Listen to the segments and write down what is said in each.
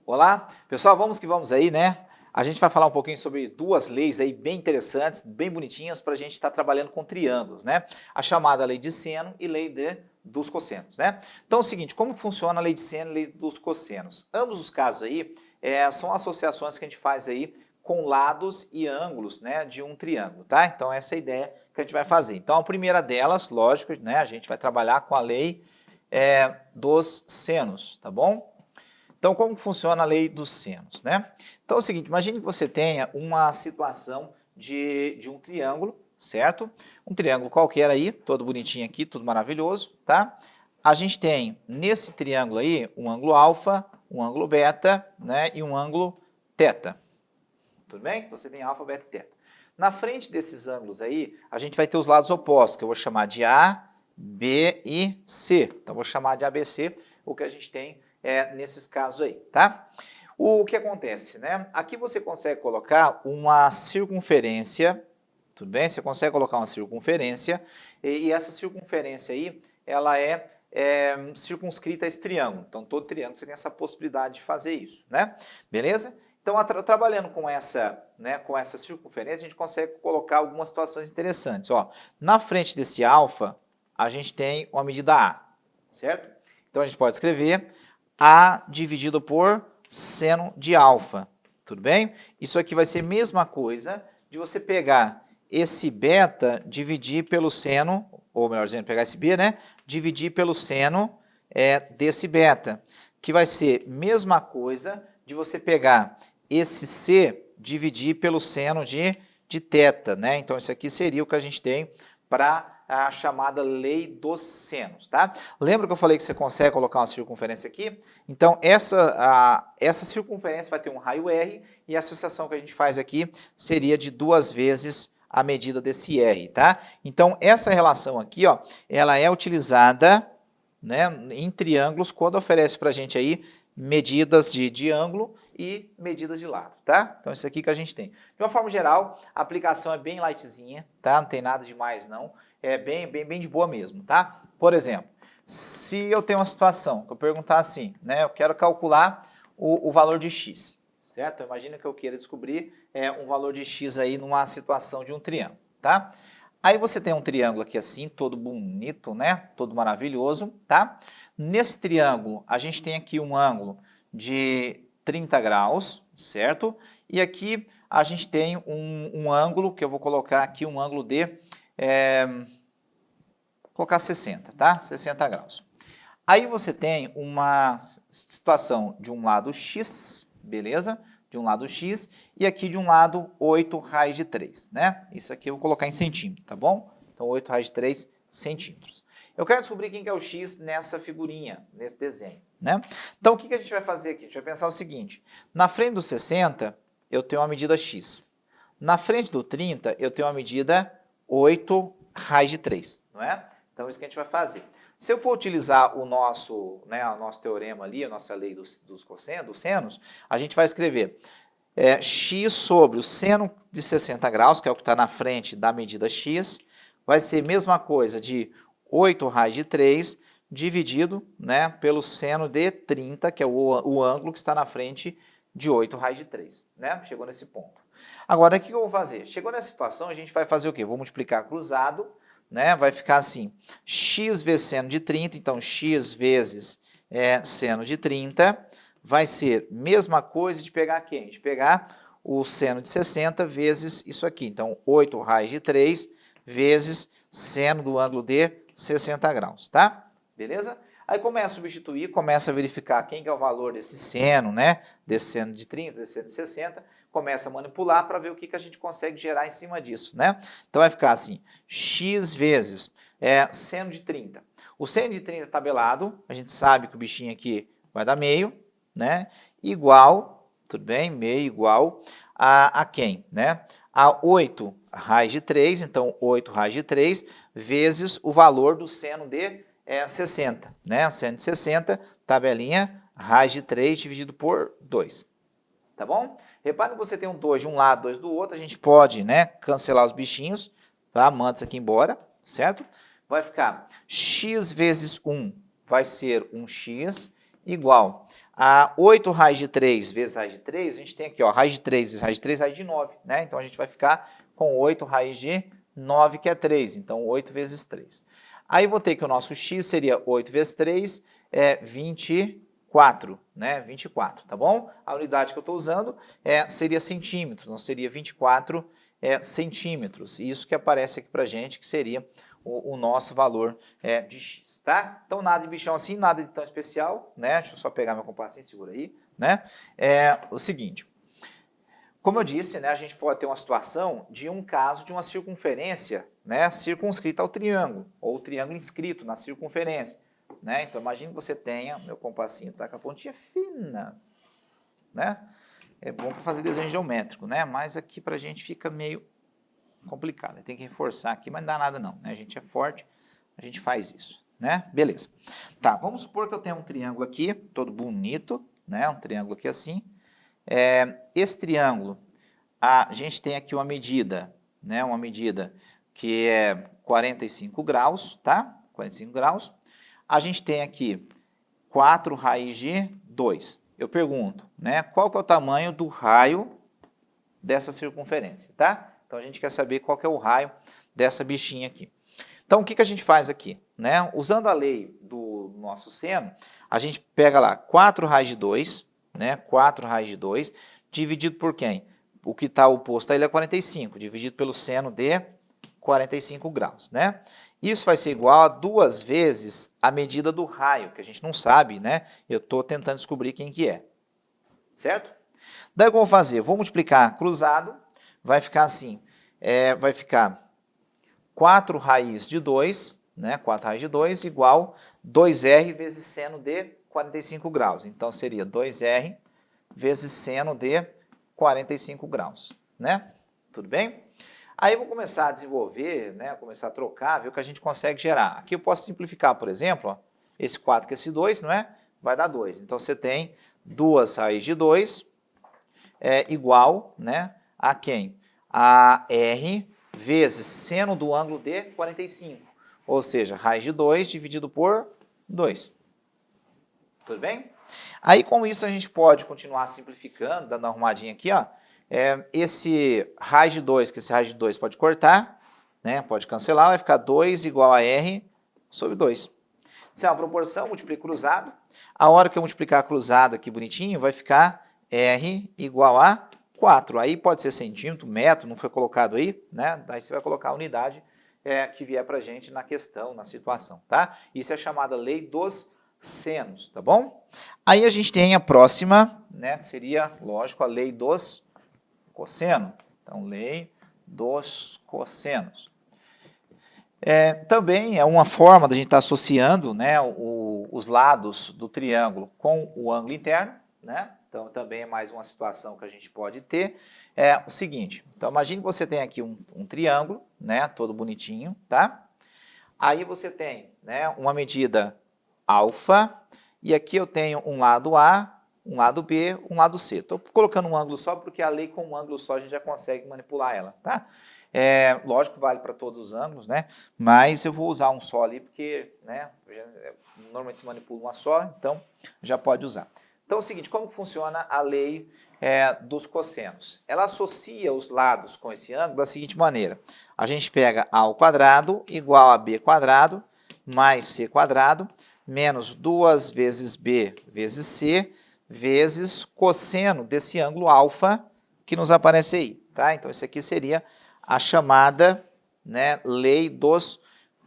Olá, pessoal, vamos que vamos aí, né? A gente vai falar um pouquinho sobre duas leis aí bem interessantes, bem bonitinhas para a gente estar trabalhando com triângulos, né? A chamada lei de seno e lei dos cossenos, né? Então é o seguinte, como funciona a lei de seno e lei dos cossenos? Ambos os casos aí são associações que a gente faz aí com lados e ângulos, né, de um triângulo, tá? Então essa é a ideia que a gente vai fazer. Então a primeira delas, lógico, né, a gente vai trabalhar com a lei dos senos, tá bom? Então, como funciona a lei dos senos, né? Então é o seguinte, imagine que você tenha uma situação de um triângulo, certo? Um triângulo qualquer aí, todo bonitinho aqui, tudo maravilhoso, tá? A gente tem nesse triângulo aí um ângulo alfa, um ângulo beta, né? E um ângulo teta. Tudo bem? Você tem alfa, beta e teta. Na frente desses ângulos aí, a gente vai ter os lados opostos, que eu vou chamar de A, B e C. Então, vou chamar de ABC, o que a gente tem nesses casos aí, tá? O que acontece, né? Aqui você consegue colocar uma circunferência, tudo bem? Você consegue colocar uma circunferência, e essa circunferência aí, ela circunscrita a esse triângulo. Então, todo triângulo você tem essa possibilidade de fazer isso, né? Beleza? Então, trabalhando com essa circunferência, a gente consegue colocar algumas situações interessantes. Ó, na frente desse alfa, a gente tem uma medida A, certo? Então, a gente pode escrever A dividido por seno de alfa, tudo bem? Isso aqui vai ser a mesma coisa de você pegar esse beta, dividir pelo seno, ou melhor dizendo, pegar esse B, né? Dividir pelo seno desse beta, que vai ser mesma coisa de você pegar esse C, dividir pelo seno de teta, né? Então, isso aqui seria o que a gente tem para a chamada lei dos senos, tá? Lembra que eu falei que você consegue colocar uma circunferência aqui? Então, essa circunferência vai ter um raio R e a associação que a gente faz aqui seria de 2 vezes a medida desse R, tá? Então, essa relação aqui, ó, ela é utilizada, né, em triângulos quando oferece para a gente aí medidas de ângulo e medidas de lado, tá? Então, isso aqui que a gente tem. De uma forma geral, a aplicação é bem lightzinha, tá? Não tem nada demais, não. É bem de boa mesmo, tá? Por exemplo, se eu tenho uma situação que eu perguntar assim, né? Eu quero calcular o valor de x, certo? Imagina que eu queira descobrir um valor de x aí numa situação de um triângulo, tá? Aí você tem um triângulo aqui assim, todo bonito, né? Todo maravilhoso, tá? Nesse triângulo, a gente tem aqui um ângulo de 30 graus, certo? E aqui a gente tem um ângulo, que eu vou colocar aqui um ângulo de, vou colocar 60, tá? 60 graus. Aí você tem uma situação de um lado x, beleza? De um lado x, e aqui de um lado 8 raiz de 3, né? Isso aqui eu vou colocar em centímetro, tá bom? Então 8 raiz de 3 centímetros. Eu quero descobrir quem que é o x nessa figurinha, nesse desenho, né? Então o que a gente vai fazer aqui? A gente vai pensar o seguinte, na frente do 60 eu tenho uma medida x, na frente do 30 eu tenho uma medida 8 raiz de 3, não é? Então isso que a gente vai fazer. Se eu for utilizar o nosso teorema ali, a nossa lei dos senos, a gente vai escrever x sobre o seno de 60 graus, que é o que está na frente da medida x, vai ser a mesma coisa de 8 raiz de 3 dividido, né, pelo seno de 30, que é o ângulo que está na frente de 8 raiz de 3. Né? Chegou nesse ponto. Agora, o que eu vou fazer? Chegou nessa situação, a gente vai fazer o quê? Vou multiplicar cruzado, né? Vai ficar assim, x vezes seno de 30, então x vezes seno de 30, vai ser mesma coisa de pegar quem? De pegar o seno de 60 vezes isso aqui. Então, 8 raiz de 3 vezes seno do ângulo de 60 graus, tá? Beleza? Aí começa a substituir, começa a verificar quem que é o valor desse seno, né? Desse seno de 30, desse seno de 60, começa a manipular para ver o que a gente consegue gerar em cima disso, né? Então vai ficar assim, x vezes seno de 30. O seno de 30 tabelado, a gente sabe que o bichinho aqui vai dar meio, né? Igual, tudo bem? Meio igual a quem, né? A 8 raiz de 3, então 8 raiz de 3, vezes o valor do seno de 60, né? Seno de 60, tabelinha, raiz de 3 dividido por 2. Tá bom? Repare que você tem um 2 de um lado, 2 do outro, a gente pode, né, cancelar os bichinhos, tá? Manda isso aqui embora, certo? Vai ficar x vezes 1 vai ser 1x igual a 8 raiz de 3 vezes raiz de 3, a gente tem aqui, ó, raiz de 3 vezes raiz de 3, raiz de 9, né? Então, a gente vai ficar com 8 raiz de 9, que é 3, então 8 vezes 3. Aí, vou ter que o nosso x seria 8 vezes 3, é 24, né? 24, tá bom? A unidade que eu estou usando seria centímetros, não seria 24 centímetros. Isso que aparece aqui pra gente, que seria o nosso valor de x, tá? Então, nada de bichão assim, nada de tão especial, né? Deixa eu só pegar meu compassinho, segura aí, né? O seguinte, como eu disse, né, a gente pode ter uma situação de um caso de uma circunferência, né, circunscrita ao triângulo, ou o triângulo inscrito na circunferência, né? Então, imagine que você tenha, meu compassinho tá com a pontinha fina, né? É bom para fazer desenho geométrico, né? Mas aqui pra gente fica meio complicado, tem que reforçar aqui, mas não dá nada não, né? A gente é forte, a gente faz isso, né? Beleza. Tá, vamos supor que eu tenho um triângulo aqui, todo bonito, né? Um triângulo aqui assim. Esse triângulo, a gente tem aqui uma medida, né? Uma medida que é 45 graus, tá? 45 graus. A gente tem aqui 4 raiz de 2. Eu pergunto, né? Qual que é o tamanho do raio dessa circunferência, tá? Então, a gente quer saber qual que é o raio dessa bichinha aqui. Então, o que a gente faz aqui? Né? Usando a lei do nosso seno, a gente pega lá 4 raiz de 2, né? 4 raiz de 2, dividido por quem? O que está oposto a ele é 45, dividido pelo seno de 45 graus, né? Isso vai ser igual a 2 vezes a medida do raio, que a gente não sabe, né? Eu estou tentando descobrir quem que é, certo? Daí o que eu vou fazer? Eu vou multiplicar cruzado, vai ficar assim, vai ficar 4 raiz de 2, né? 4 raiz de 2 igual 2r vezes seno de 45 graus. Então, seria 2r vezes seno de 45 graus, né? Tudo bem? Aí eu vou começar a desenvolver, né? Começar a trocar, ver o que a gente consegue gerar. Aqui eu posso simplificar, por exemplo, ó, esse 4 com esse 2, não é? Vai dar 2. Então, você tem 2 raiz de 2 igual, né, a quem? A r vezes seno do ângulo de 45. Ou seja, raiz de 2 dividido por 2. Tudo bem? Aí, com isso, a gente pode continuar simplificando, dando uma arrumadinha aqui, ó. Esse raiz de 2, que esse raiz de 2 pode cortar, né, pode cancelar, vai ficar 2 igual a r sobre 2. Se é uma proporção, multiplica cruzado. A hora que eu multiplicar cruzado aqui bonitinho, vai ficar r igual a 4. Aí pode ser centímetro, metro, não foi colocado aí, né? Daí você vai colocar a unidade que vier para a gente na questão, na situação, tá? Isso é chamada lei dos senos, tá bom? Aí a gente tem a próxima, né? Que seria, lógico, a lei dos cossenos. Então, lei dos cossenos. Também é uma forma da gente estar associando, né, os lados do triângulo com o ângulo interno, né? Então, também é mais uma situação que a gente pode ter. É o seguinte, então imagine que você tem aqui um triângulo, né, todo bonitinho, tá? Aí você tem, né, uma medida alfa, e aqui eu tenho um lado A, um lado B, um lado C. Estou colocando um ângulo só porque a lei com um ângulo só a gente já consegue manipular ela, tá? Lógico que vale para todos os ângulos, né? Mas eu vou usar um só ali porque, né, normalmente se manipula uma só, então já pode usar. Então é o seguinte, como funciona a lei dos cossenos? Ela associa os lados com esse ângulo da seguinte maneira. A gente pega a ao quadrado igual a b quadrado mais c quadrado menos 2 vezes b vezes c vezes cosseno desse ângulo alfa que nos aparece aí, tá? Então, isso aqui seria a chamada, né, lei dos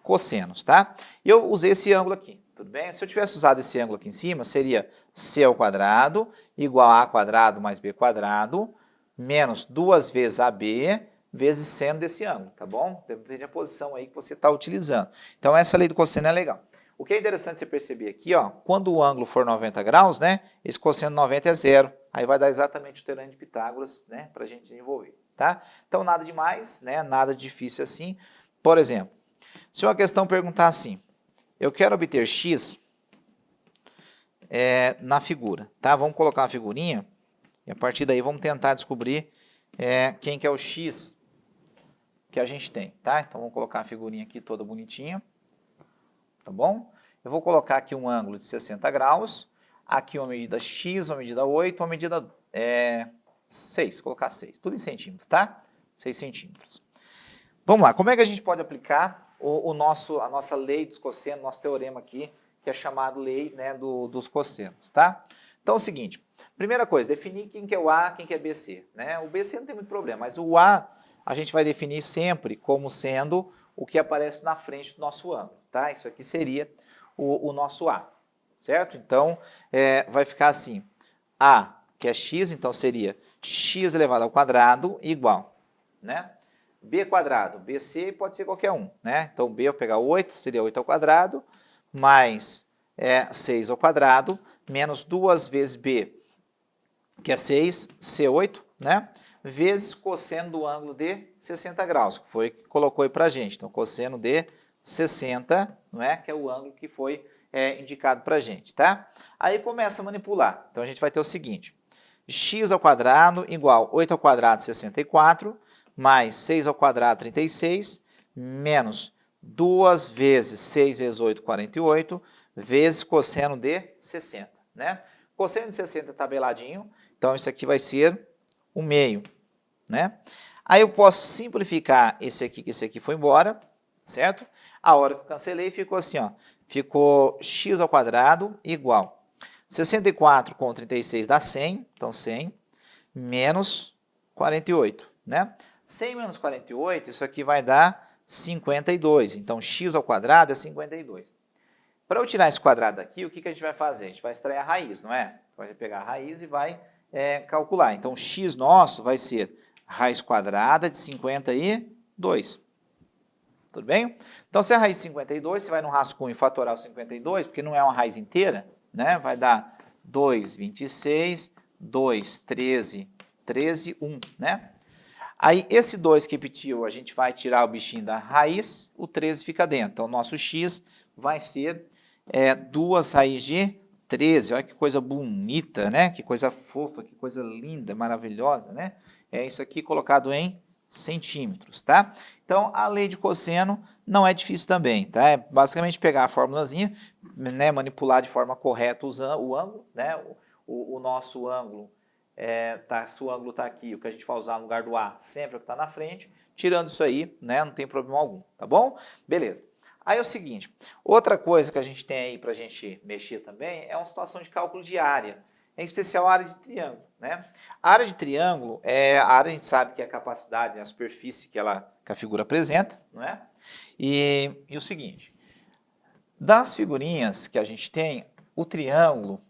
cossenos, tá? E eu usei esse ângulo aqui, tudo bem? Se eu tivesse usado esse ângulo aqui em cima, seria c ao quadrado igual a quadrado mais b quadrado menos 2 vezes ab vezes seno desse ângulo, tá bom? Depende da posição aí que você está utilizando. Então, essa lei do cosseno é legal. O que é interessante você perceber aqui, ó, quando o ângulo for 90 graus, né, esse cosseno 90 é zero. Aí vai dar exatamente o teorema de Pitágoras, né, para a gente desenvolver, tá? Então, nada demais, né, nada difícil assim. Por exemplo, se uma questão perguntar assim, eu quero obter x na figura, tá? Vamos colocar uma figurinha E a partir daí vamos tentar descobrir quem que é o x que a gente tem, tá? Então vamos colocar a figurinha aqui toda bonitinha, tá bom? Eu vou colocar aqui um ângulo de 60 graus, aqui uma medida x, uma medida 8, uma medida 6, colocar 6, tudo em centímetros, tá? 6 centímetros. Vamos lá, como é que a gente pode aplicar a nossa lei dos cossenos, nosso teorema aqui, que é chamado lei, né, dos cossenos, tá? Então é o seguinte, primeira coisa, definir quem que é o A, quem que é BC, né? O BC não tem muito problema, mas o A a gente vai definir sempre como sendo o que aparece na frente do nosso ângulo, tá? Isso aqui seria o nosso A, certo? Então, vai ficar assim, A, que é x, então seria x elevado ao quadrado igual, né? B quadrado, BC pode ser qualquer um, né? Então, B eu vou pegar 8, seria 8 ao quadrado, mais 6 ao quadrado, menos 2 vezes B, que é 6, C8, né? Vezes cosseno do ângulo de 60 graus, que foi que colocou aí pra gente. Então, cosseno de 60, não é? Que é o ângulo que foi indicado pra gente, tá? Aí começa a manipular. Então, a gente vai ter o seguinte, x ao quadrado igual 8 ao quadrado, 64, mais 6 ao quadrado, 36, menos 2 vezes 6 vezes 8, 48, vezes cosseno de 60, né? Cosseno de 60 é tabeladinho, então isso aqui vai ser o meio, né? Aí eu posso simplificar esse aqui, que esse aqui foi embora, certo? A hora que eu cancelei ficou assim, ó, ficou x ao quadrado igual 64 com 36 dá 100, então 100, menos 48, né? 100 menos 48, isso aqui vai dar 52, então x ao quadrado é 52. Para eu tirar esse quadrado daqui, o que a gente vai fazer? A gente vai extrair a raiz, não é? Vai pegar a raiz e vai calcular. Então, o x nosso vai ser raiz quadrada de 52. Tudo bem? Então, se é a raiz de 52, você vai no rascunho fatorar o 52, porque não é uma raiz inteira, né? Vai dar 2, 26, 2, 13, 13, 1, né? Aí, esse 2 que repetiu, a gente vai tirar o bichinho da raiz, o 13 fica dentro. Então, o nosso x vai ser 2 raízes de 13. Olha que coisa bonita, né? Que coisa fofa, que coisa linda, maravilhosa, né? É isso aqui colocado em centímetros, tá? Então, a lei de cosseno não é difícil também, tá? É basicamente pegar a formulazinha, né? Manipular de forma correta o ângulo, né? O nosso ângulo, se o ângulo está aqui, o que a gente vai usar no lugar do A sempre é o que está na frente, tirando isso aí, né? Não tem problema algum, tá bom? Beleza. Aí é o seguinte, outra coisa que a gente tem aí para a gente mexer também é uma situação de cálculo de área, em especial a área de triângulo, né? A área de triângulo a área a gente sabe que é a capacidade, a superfície que a figura apresenta, não é? E o seguinte, das figurinhas que a gente tem, o triângulo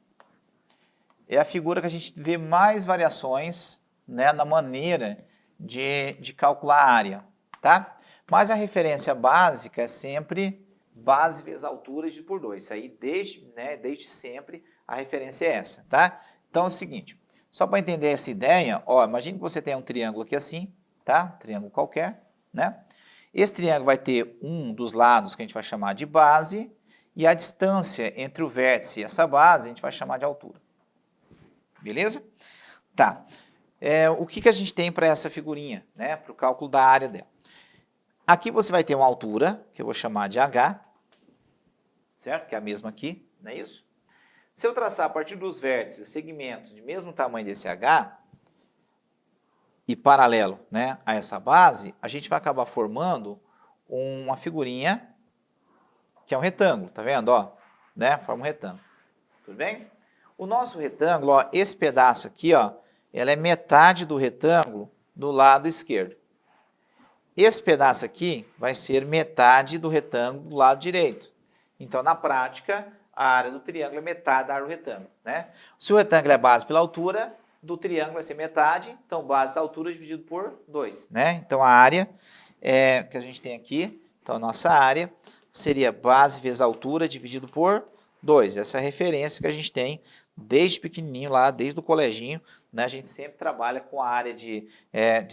é a figura que a gente vê mais variações, né, na maneira de calcular a área, tá? Mas a referência básica é sempre base vezes altura dividido por 2. Isso aí, desde sempre, a referência é essa, tá? Então é o seguinte, só para entender essa ideia, ó, imagine que você tem um triângulo aqui assim, tá? Triângulo qualquer, né? Esse triângulo vai ter um dos lados que a gente vai chamar de base e a distância entre o vértice e essa base a gente vai chamar de altura. Beleza? Tá. O que a gente tem para essa figurinha, né? Para o cálculo da área dela. Aqui você vai ter uma altura, que eu vou chamar de H, certo? Que é a mesma aqui, não é isso? Se eu traçar a partir dos vértices segmentos de mesmo tamanho desse H, e paralelo, né, a essa base, a gente vai acabar formando uma figurinha que é um retângulo, tá vendo? Ó, né? Forma um retângulo. Tudo bem? O nosso retângulo, ó, esse pedaço aqui, ó, ela é metade do retângulo do lado esquerdo. Esse pedaço aqui vai ser metade do retângulo do lado direito. Então, na prática, a área do triângulo é metade da área do retângulo, né? Se o retângulo é base pela altura, do triângulo vai ser metade, então base da altura dividido por 2, né? Então, a área que a gente tem aqui, então a nossa área seria base vezes altura dividido por 2. Essa é a referência que a gente tem desde pequenininho lá, desde o coleginho, né? A gente sempre trabalha com a área de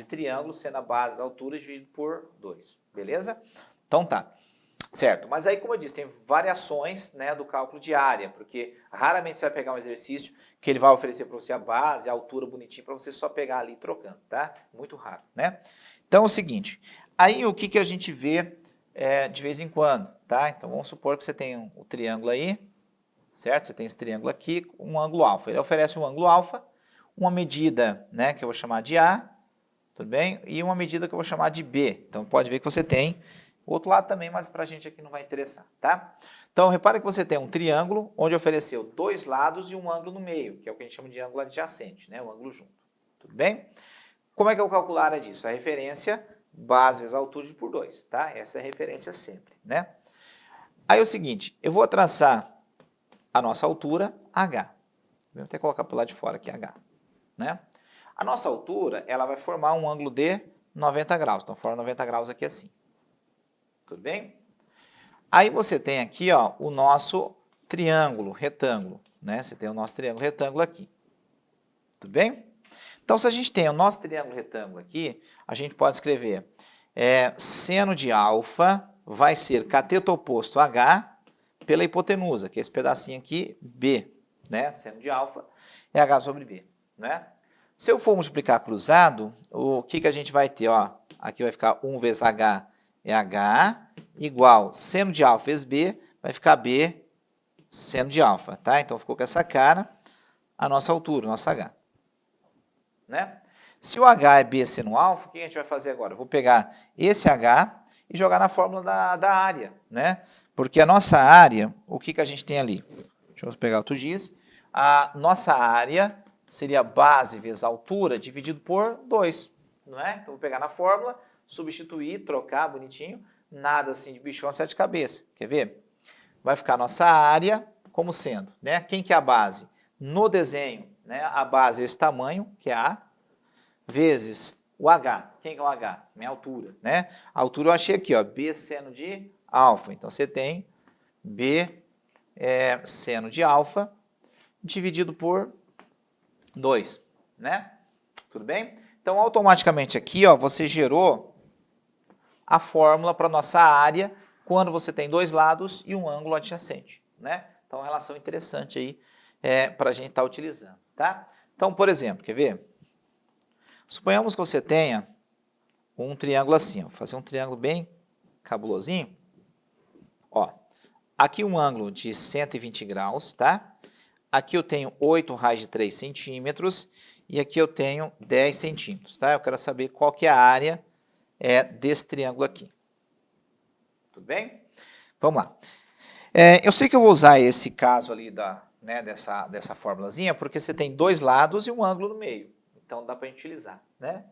triângulo sendo a base da altura dividido por 2, beleza? Então tá. Certo, mas aí, como eu disse, tem variações, né, do cálculo de área, porque raramente você vai pegar um exercício que ele vai oferecer para você a base, a altura bonitinho, para você só pegar ali trocando, tá? Muito raro, né? Então é o seguinte, aí o que, que a gente vê de vez em quando, tá? Então vamos supor que você tem um triângulo aí, certo? Você tem esse triângulo aqui, um ângulo alfa. Ele oferece um ângulo alfa, uma medida, né, que eu vou chamar de A, tudo bem? E uma medida que eu vou chamar de B. Então pode ver que você tem o outro lado também, mas para a gente aqui não vai interessar, tá? Então, repara que você tem um triângulo onde ofereceu dois lados e um ângulo no meio, que é o que a gente chama de ângulo adjacente, né? O ângulo junto. Tudo bem? Como é que eu calculo a área disso? A referência, base vezes altura por 2, tá? Essa é a referência sempre, né? Aí é o seguinte, eu vou traçar a nossa altura, H. Vou até colocar para o lado de fora aqui, H, né? A nossa altura, ela vai formar um ângulo de 90 graus. Então, forma 90 graus aqui assim. Tudo bem? Aí você tem aqui, ó, o nosso triângulo, retângulo, né? Você tem o nosso triângulo retângulo aqui. Tudo bem? Então, se a gente tem o nosso triângulo retângulo aqui, a gente pode escrever seno de alfa vai ser cateto oposto H pela hipotenusa, que é esse pedacinho aqui, B, né? Seno de alfa é H sobre B, né? Se eu for multiplicar cruzado, o que, que a gente vai ter? Ó, aqui vai ficar 1 vezes H é H, igual seno de alfa vezes B, vai ficar B seno de alfa, tá? Então, ficou com essa cara a nossa altura, o nosso H. Né? Se o H é B seno alfa, o que a gente vai fazer agora? Eu vou pegar esse H e jogar na fórmula da área, né? Porque a nossa área, o que, que a gente tem ali? Deixa eu pegar outro giz. A nossa área seria base vezes altura dividido por 2, não é? Então, vou pegar na fórmula, substituir, trocar bonitinho, nada assim de bichão, sete cabeças. Quer ver? Vai ficar a nossa área como sendo, né? Quem que é a base? No desenho, né? A base é esse tamanho, que é A, vezes o H. Quem que é o H? Minha altura, né? A altura eu achei aqui, ó, B seno de alfa. Então, você tem B seno de alfa dividido por 2, né? Tudo bem? Então, automaticamente aqui, ó, você gerou a fórmula para a nossa área quando você tem dois lados e um ângulo adjacente, né? Então, uma relação interessante aí para a gente estar utilizando, tá? Então, por exemplo, quer ver? Suponhamos que você tenha um triângulo assim, ó. Vou fazer um triângulo bem cabulosinho. Ó, aqui um ângulo de 120 graus, tá? Aqui eu tenho 8 raios de 3 centímetros e aqui eu tenho 10 centímetros, tá? Eu quero saber qual que é a área desse triângulo aqui. Tudo bem? Vamos lá. Eu sei que eu vou usar esse caso ali dessa formulazinha, porque você tem dois lados e um ângulo no meio. Então, dá para a gente utilizar, né?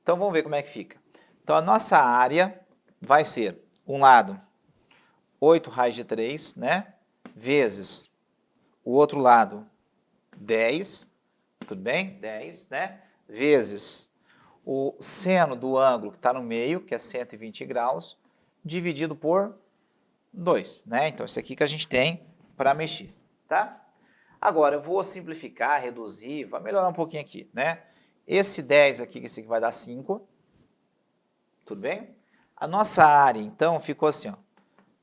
Então, vamos ver como é que fica. Então, a nossa área vai ser, um lado, 8 raios de 3, né? Vezes o outro lado, 10, tudo bem? 10, né? Vezes o seno do ângulo que está no meio, que é 120 graus, dividido por 2, né? Então, isso aqui que a gente tem para mexer, tá? Agora, eu vou simplificar, reduzir, vai melhorar um pouquinho aqui, né? Esse 10 aqui, esse aqui vai dar 5, tudo bem? A nossa área, então, ficou assim, ó,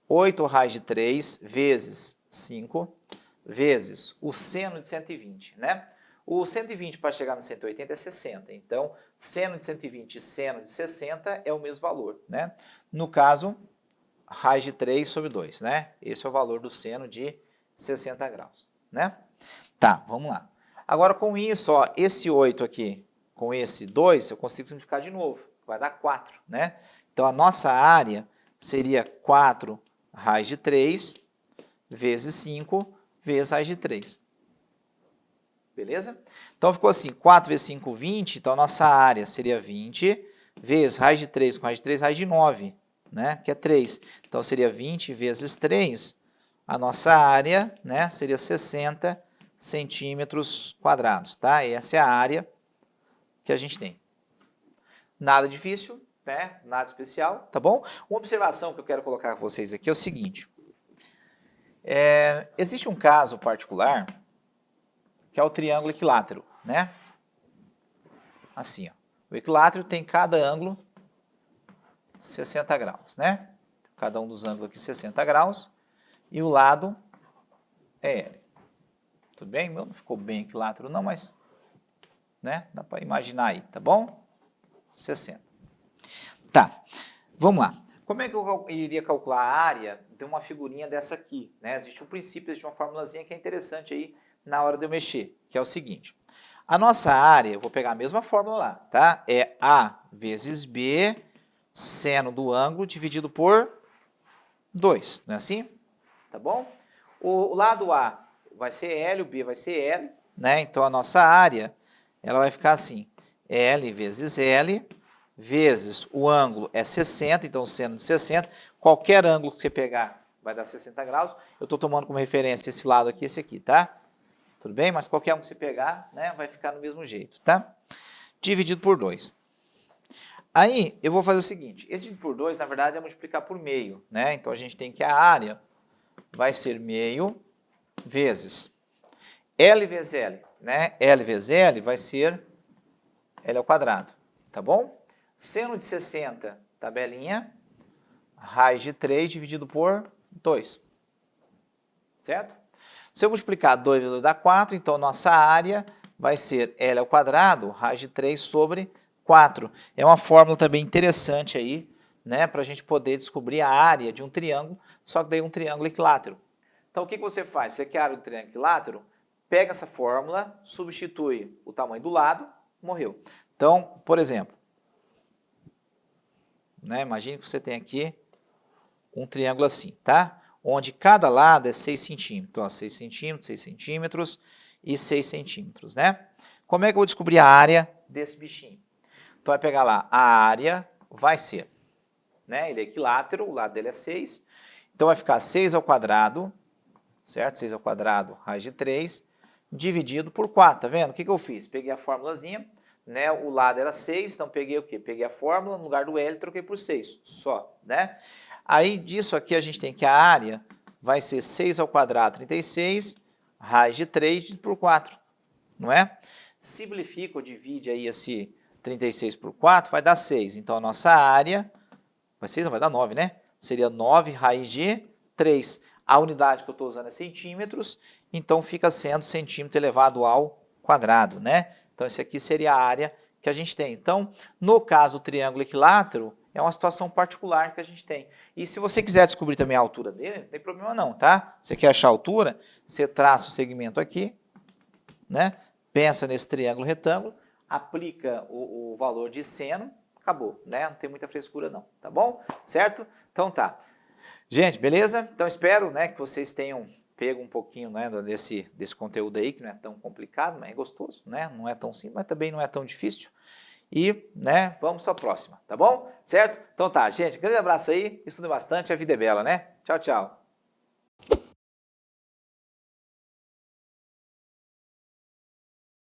8 raios de 3 vezes 5, vezes o seno de 120, né? O 120 para chegar no 180 é 60, então, seno de 120 e seno de 60 é o mesmo valor, né? No caso, raiz de 3 sobre 2, né? Esse é o valor do seno de 60 graus, né? Tá, vamos lá. Agora, com isso, ó, esse 8 aqui com esse 2, eu consigo simplificar de novo. Vai dar 4, né? Então, a nossa área seria 4 raiz de 3 vezes 5 vezes raiz de 3. Beleza? Então, ficou assim, 4 vezes 5, 20. Então, a nossa área seria 20 vezes raiz de 3 com raiz de 3, raiz de 9, né? Que é 3. Então, seria 20 vezes 3. A nossa área, né, seria 60 centímetros quadrados, tá? Essa é a área que a gente tem. Nada difícil, né? Nada especial, tá bom? Uma observação que eu quero colocar com vocês aqui é o seguinte. Existe um caso particular que é o triângulo equilátero, né? Assim, ó. O equilátero tem cada ângulo 60 graus, né? cada um dos ângulos aqui 60 graus, e o lado é L. Tudo bem? Meu não ficou bem equilátero não, mas né, dá para imaginar aí, tá bom? 60. Tá, vamos lá. Como é que eu iria calcular a área de uma figurinha dessa aqui? Né? Existe um princípio, existe uma formulazinha que é interessante aí na hora de eu mexer, que é o seguinte. A nossa área, eu vou pegar a mesma fórmula lá, tá? É A vezes B, seno do ângulo dividido por 2, não é assim? Tá bom? O lado A vai ser L, o B vai ser L, né? Então a nossa área, ela vai ficar assim, L vezes L, vezes o ângulo é 60, então seno de 60, qualquer ângulo que você pegar vai dar 60 graus, eu estou tomando como referência esse lado aqui, esse aqui, tá? Tudo bem? Mas qualquer um que você pegar, né, vai ficar do mesmo jeito, tá? Dividido por 2. Aí, eu vou fazer o seguinte, esse dividido por 2, na verdade, é multiplicar por meio, né? Então, a gente tem que a área vai ser meio vezes L vezes L, né? L vezes L vai ser L ao quadrado, tá bom? Seno de 60, tabelinha, raiz de 3 dividido por 2, certo? Se eu multiplicar 2 vezes 2 dá 4, então nossa área vai ser L ao quadrado, raiz de 3 sobre 4. É uma fórmula também interessante aí, né, para a gente poder descobrir a área de um triângulo, só que daí um triângulo equilátero. Então o que você faz? Você quer a área do triângulo equilátero? Pega essa fórmula, substitui o tamanho do lado, morreu. Então, por exemplo, né, imagine que você tem aqui um triângulo assim, tá? Onde cada lado é 6 centímetros. Então, 6 centímetros, 6 centímetros e 6 centímetros, né? Como é que eu vou descobrir a área desse bichinho? Então, vai pegar lá, a área vai ser, né? Ele é equilátero, o lado dele é 6. Então, vai ficar 6 ao quadrado, certo? 6 ao quadrado, raiz de 3, dividido por 4, tá vendo? O que eu fiz? Peguei a formulazinha, né? O lado era 6, então peguei o quê? Peguei a fórmula, no lugar do L, troquei por 6, só, né? Aí, disso aqui, a gente tem que a área vai ser 6 ao quadrado, 36, raiz de 3 dividido por 4, não é? Simplifica ou divide aí esse 36 por 4, vai dar 6. Então, a nossa área, vai 6, não vai dar 9, né? Seria 9 raiz de 3. A unidade que eu estou usando é centímetros, então fica sendo centímetro elevado ao quadrado, né? Então, isso aqui seria a área que a gente tem. Então, no caso do triângulo equilátero, é uma situação particular que a gente tem. E se você quiser descobrir também a altura dele, não tem problema não, tá? Você quer achar a altura, você traça o segmento aqui, né? Pensa nesse triângulo retângulo, aplica o valor de seno, acabou, né? Não tem muita frescura não, tá bom? Certo? Então tá. Gente, beleza? Então espero, né, que vocês tenham pego um pouquinho, né, desse conteúdo aí, que não é tão complicado, mas é gostoso, né? Não é tão simples, mas também não é tão difícil. E, né, vamos para a próxima, tá bom? Certo? Então tá, gente, grande abraço aí, estude bastante, a vida é bela, né? Tchau, tchau.